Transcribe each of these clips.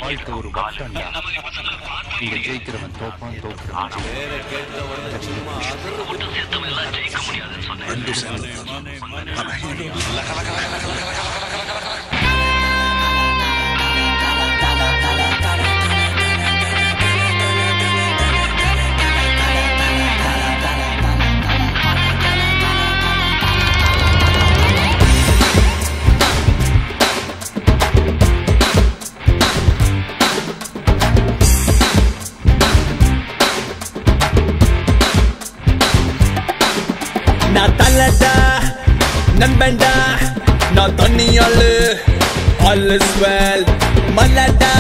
வாழ்க்கை ஒரு வட்டம்டா. இங்க ஜெயிக்கிறவன் தோப்பான், தோக்குறவன் நண்பன்டா நான் தண்ணியாளு all is well மல்லடா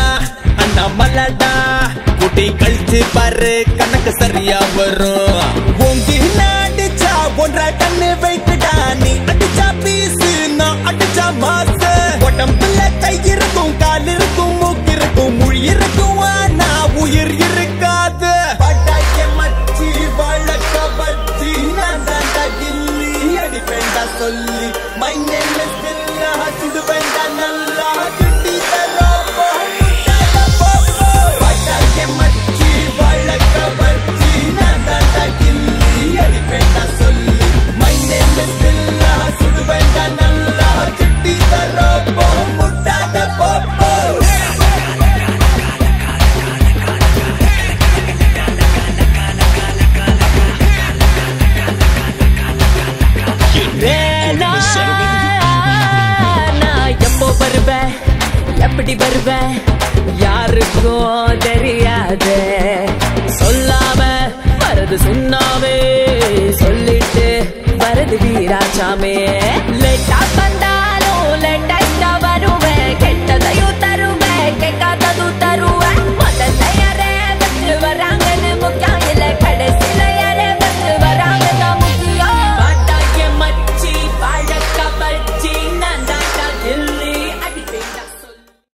அண்ணா மல்லடா குட்டி கழிச்சு பாரு கணக்கு சரியா வரும் ஓங்கி அடிச்சா ஒன்றரை கண்ணு வைக்கடா நீ அடிச்சா பீசு நான் அடிச்சா மாசு உடம்புல கை இருக்கும் கால் இருக்கும் மூக்கு இருக்கும் மொழி இருக்கும் ஆனா உயிர் இருக்காது பட்டாய்க்க மச்சி வழக்க பச்சி நான் தாண்டா கில்லி அடிப்பேண்டா சொல்லி my name is Billa சுடுவேண்டா நல்லா கிட்டி தரோப்போ முட்டாத போப்போ பட்டாய்க்க மச்சி வழக்க பச்சி நான் தாண்டா கில்லி அடிப்பேண்டா சொல்லி my name is Billa சுடுவேண்டா நல்லா கிட்டி தரோப்போ முட்டாத போப்போ எப்படி வருவேன் யாருக்கும் தெரியாது சொல்லாம வரது சொன்னாவே சொல்லிட்டு வரது வீராசாமே லேட்டா பண்டா